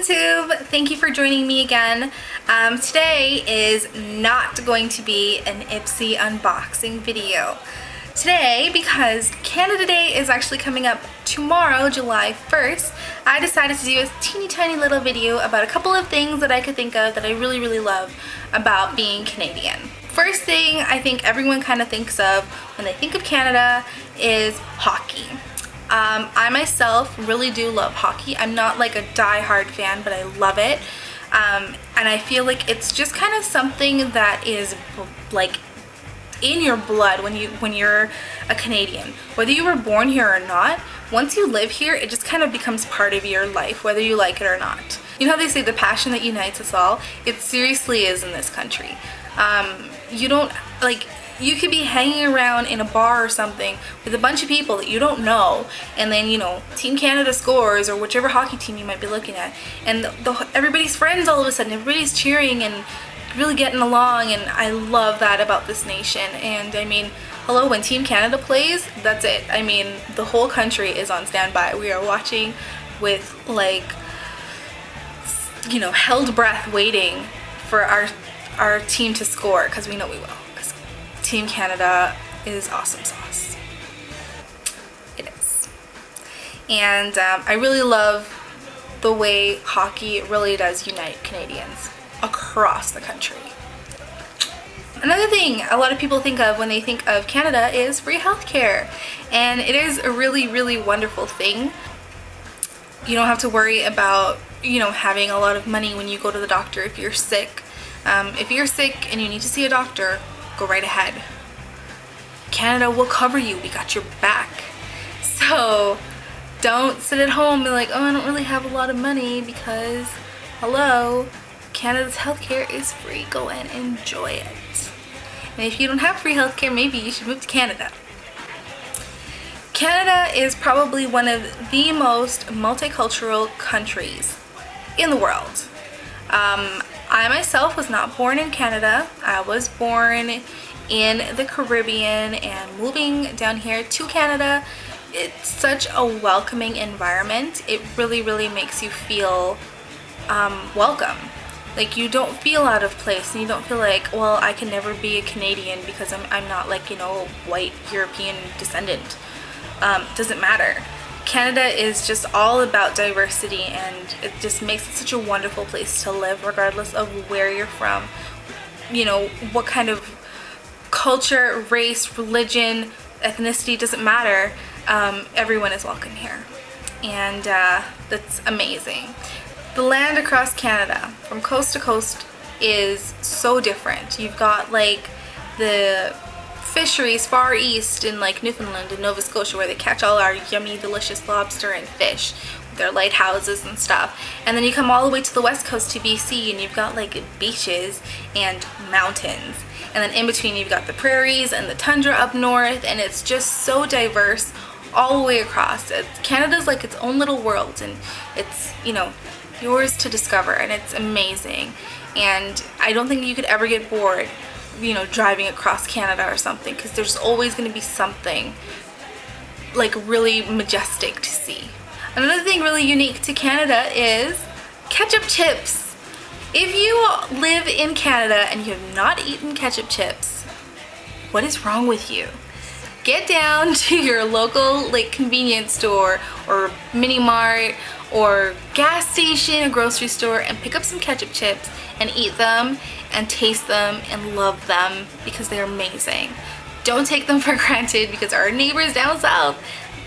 YouTube! Thank you for joining me again. Today is not going to be an Ipsy unboxing video. Today, because Canada Day is actually coming up tomorrow, July 1st, I decided to do a teeny tiny little video about a couple of things that I could think of that I really love about being Canadian. First thing I think everyone kind of thinks of when they think of Canada is hockey. I myself really do love hockey. I'm not like a die-hard fan, but I love it. And I feel like it's just kind of something that is like in your blood when you're a Canadian. Whether you were born here or not, once you live here, it just kind of becomes part of your life, whether you like it or not. You know how they say the passion that unites us all? It seriously is in this country. You could be hanging around in a bar or something with a bunch of people that you don't know, and then, you know, Team Canada scores, or whichever hockey team you might be looking at, and everybody's friends all of a sudden, everybody's cheering and really getting along, and I love that about this nation. And I mean, hello, when Team Canada plays, that's it. I mean, the whole country is on standby. We are watching with, like, you know, held breath waiting for our team to score, because we know we will. Team Canada is awesome sauce. It is. And I really love the way hockey really does unite Canadians across the country. Another thing a lot of people think of when they think of Canada is free healthcare. And it is a really wonderful thing. You don't have to worry about, you know, having a lot of money when you go to the doctor if you're sick. If you're sick and you need to see a doctor, go right ahead. Canada will cover you. We got your back. So don't sit at home and be like, oh, I don't really have a lot of money, because hello, Canada's healthcare is free. Go and enjoy it. And if you don't have free healthcare, maybe you should move to Canada. Canada is probably one of the most multicultural countries in the world. I myself was not born in Canada. I was born in the Caribbean, and moving down here to Canada, it's such a welcoming environment. It really makes you feel welcome. Like, you don't feel out of place, and you don't feel like, well, I can never be a Canadian because I'm not, like, you know, white European descendant. Doesn't matter. Canada is just all about diversity, and it just makes it such a wonderful place to live, regardless of where you're from, you know, what kind of culture, race, religion, ethnicity, doesn't matter. Everyone is welcome here, and that's amazing. The land across Canada, from coast to coast, is so different. You've got like the fisheries far east in like Newfoundland and Nova Scotia, where they catch all our yummy delicious lobster and fish with their lighthouses and stuff. And then you come all the way to the west coast to BC, and you've got like beaches and mountains. And then in between you've got the prairies and the tundra up north, and it's just so diverse all the way across. Canada's like its own little world, and it's, you know, yours to discover, and it's amazing. And I don't think you could ever get bored, you know, driving across Canada or something, because there's always going to be something like really majestic to see. Another thing really unique to Canada is ketchup chips. If you live in Canada and you have not eaten ketchup chips, what is wrong with you? Get down to your local like convenience store or mini mart or gas station, a grocery store, and pick up some ketchup chips and eat them and taste them and love them, because they're amazing. Don't take them for granted, because our neighbors down south,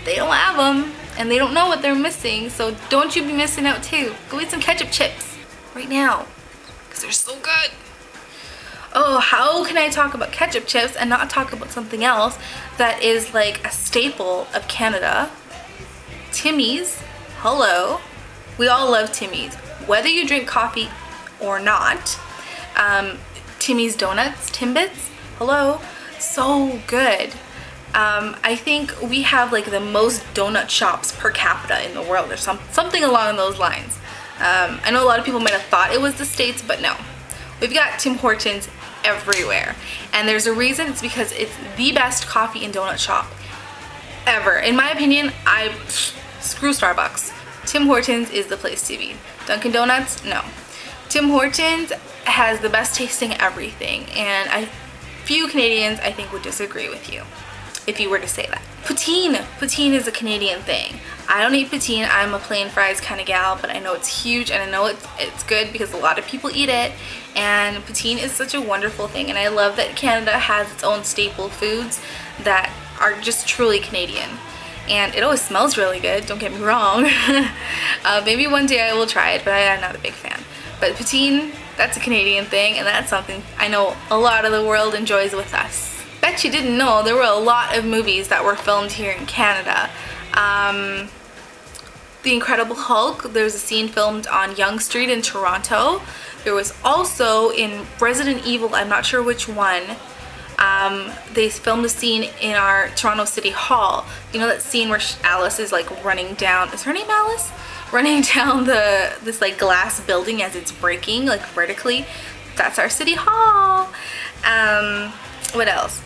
they don't have them and they don't know what they're missing. So don't you be missing out too. Go eat some ketchup chips right now, because they're so good. Oh, how can I talk about ketchup chips and not talk about something else that is like a staple of Canada? Timmy's. Hello. We all love Timmy's, whether you drink coffee or not. Timmy's donuts, Timbits, hello, so good. I think we have like the most donut shops per capita in the world, or something along those lines. I know a lot of people might have thought it was the States, but no. We've got Tim Hortons everywhere, and there's a reason. It's because it's the best coffee and donut shop ever. In my opinion, screw Starbucks. Tim Hortons is the place to be. Dunkin' Donuts, no. Tim Hortons has the best tasting everything, and few Canadians I think would disagree with you if you were to say that. Poutine. Poutine is a Canadian thing. I don't eat poutine. I'm a plain fries kind of gal, but I know it's huge and I know it's good because a lot of people eat it, and poutine is such a wonderful thing, and I love that Canada has its own staple foods that are just truly Canadian. And it always smells really good, don't get me wrong. Maybe one day I will try it, but I'm not a big fan. But poutine, that's a Canadian thing, and that's something I know a lot of the world enjoys with us. Bet you didn't know there were a lot of movies that were filmed here in Canada. The Incredible Hulk, there's a scene filmed on Yonge Street in Toronto. There was also in Resident Evil, I'm not sure which one, they filmed a scene in our Toronto City Hall. You know that scene where Alice is like running down, is her name Alice? Running down this like glass building as it's breaking like vertically. That's our City Hall. What else?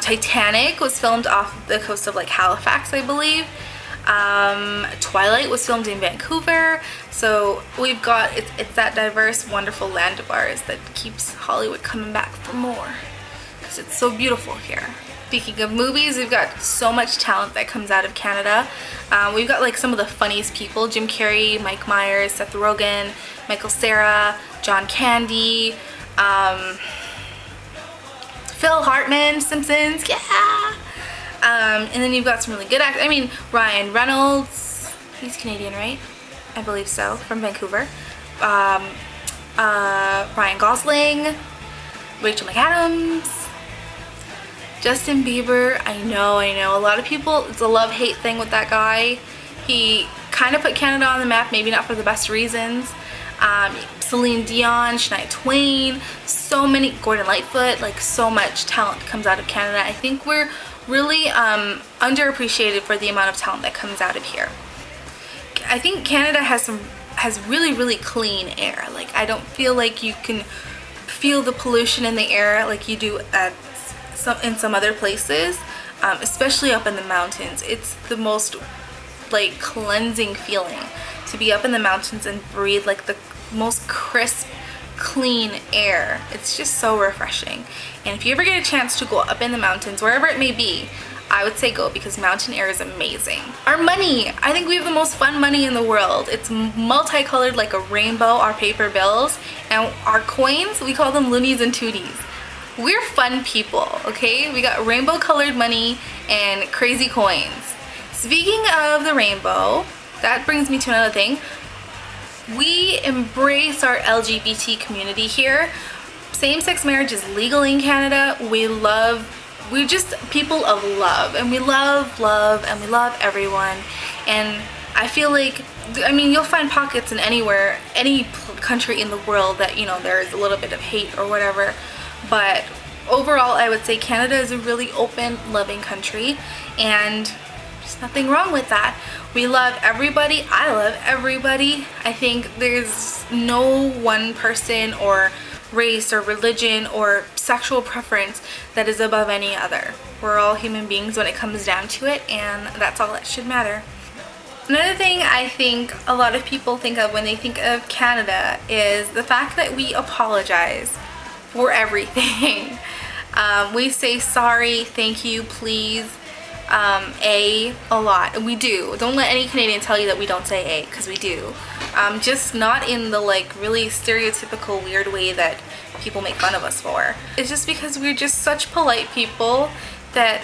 Titanic was filmed off the coast of like Halifax, I believe. Twilight was filmed in Vancouver. So we've got, it's that diverse, wonderful land of ours that keeps Hollywood coming back for more, because it's so beautiful here. Speaking of movies, we've got so much talent that comes out of Canada. We've got like some of the funniest people: Jim Carrey, Mike Myers, Seth Rogen, Michael Cera, John Candy, Phil Hartman, Simpsons, yeah! And then you've got some really good actors. I mean, Ryan Reynolds, he's Canadian, right? I believe so, from Vancouver. Ryan Gosling, Rachel McAdams, Justin Bieber. I know, a lot of people, it's a love-hate thing with that guy. He kind of put Canada on the map, maybe not for the best reasons. Celine Dion, Shania Twain, so many, Gordon Lightfoot, like so much talent comes out of Canada. I think we're really underappreciated for the amount of talent that comes out of here. I think Canada has really, really clean air. Like, I don't feel like you can feel the pollution in the air like you do in some other places, especially up in the mountains. It's the most like cleansing feeling to be up in the mountains and breathe like the most crisp, clean air. It's just so refreshing. And if you ever get a chance to go up in the mountains, wherever it may be, I would say go, because mountain air is amazing. Our money, I think we have the most fun money in the world. It's multicolored like a rainbow, our paper bills, and our coins, we call them loonies and tooties. We're fun people, okay? We got rainbow colored money and crazy coins. Speaking of the rainbow, that brings me to another thing. We embrace our LGBT community here. Same-sex marriage is legal in Canada. We're just people of love, and we love, and we love everyone. And I feel like, I mean, you'll find pockets in any country in the world that, you know, there's a little bit of hate or whatever. But overall, I would say Canada is a really open, loving country, and there's nothing wrong with that. We love everybody. I love everybody. I think there's no one person or race or religion or sexual preference that is above any other. We're all human beings when it comes down to it, and that's all that should matter. Another thing I think a lot of people think of when they think of Canada is the fact that we apologize for everything. We say sorry, thank you, please, a lot. We do. Don't let any Canadian tell you that we don't say a, because we do. Just not in the like really stereotypical weird way that people make fun of us for. It's just because we're just such polite people that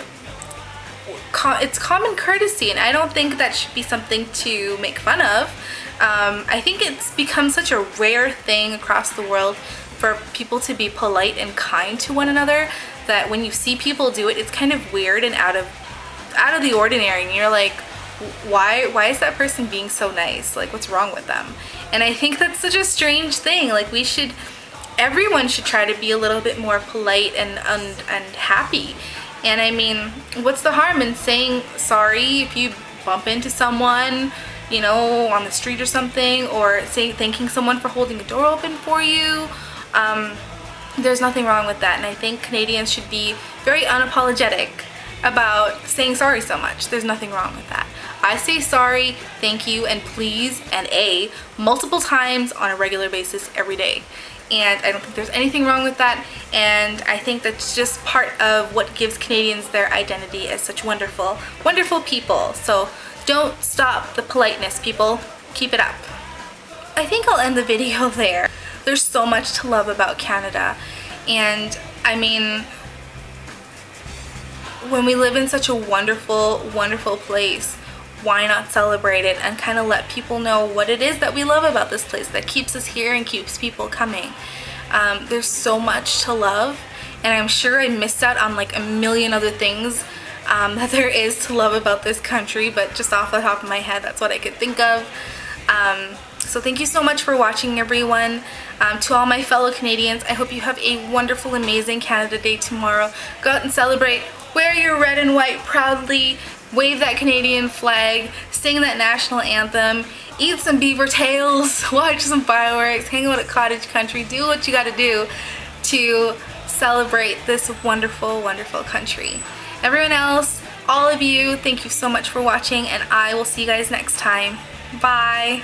it's common courtesy, and I don't think that should be something to make fun of. I think it's become such a rare thing across the world for people to be polite and kind to one another that when you see people do it, it's kind of weird and out of the ordinary, and you're like, why is that person being so nice? Like, what's wrong with them? And I think that's such a strange thing. Like, everyone should try to be a little bit more polite and happy. And I mean, what's the harm in saying sorry if you bump into someone, you know, on the street or something, or thanking someone for holding a door open for you? There's nothing wrong with that, and I think Canadians should be very unapologetic about saying sorry so much. There's nothing wrong with that. I say sorry, thank you, and please, and multiple times on a regular basis every day. And I don't think there's anything wrong with that, and I think that's just part of what gives Canadians their identity as such wonderful, wonderful people. So don't stop the politeness, people. Keep it up. I think I'll end the video there. There's so much to love about Canada, and I mean, when we live in such a wonderful, wonderful place, why not celebrate it and kind of let people know what it is that we love about this place that keeps us here and keeps people coming. There's so much to love, and I'm sure I missed out on like a million other things that there is to love about this country, but just off the top of my head, that's what I could think of. So thank you so much for watching, everyone. To all my fellow Canadians, I hope you have a wonderful, amazing Canada Day tomorrow. Go out and celebrate. Wear your red and white proudly. Wave that Canadian flag. Sing that national anthem. Eat some beaver tails. Watch some fireworks. Hang out at cottage country. Do what you gotta do to celebrate this wonderful, wonderful country. Everyone else, all of you, thank you so much for watching, and I will see you guys next time. Bye.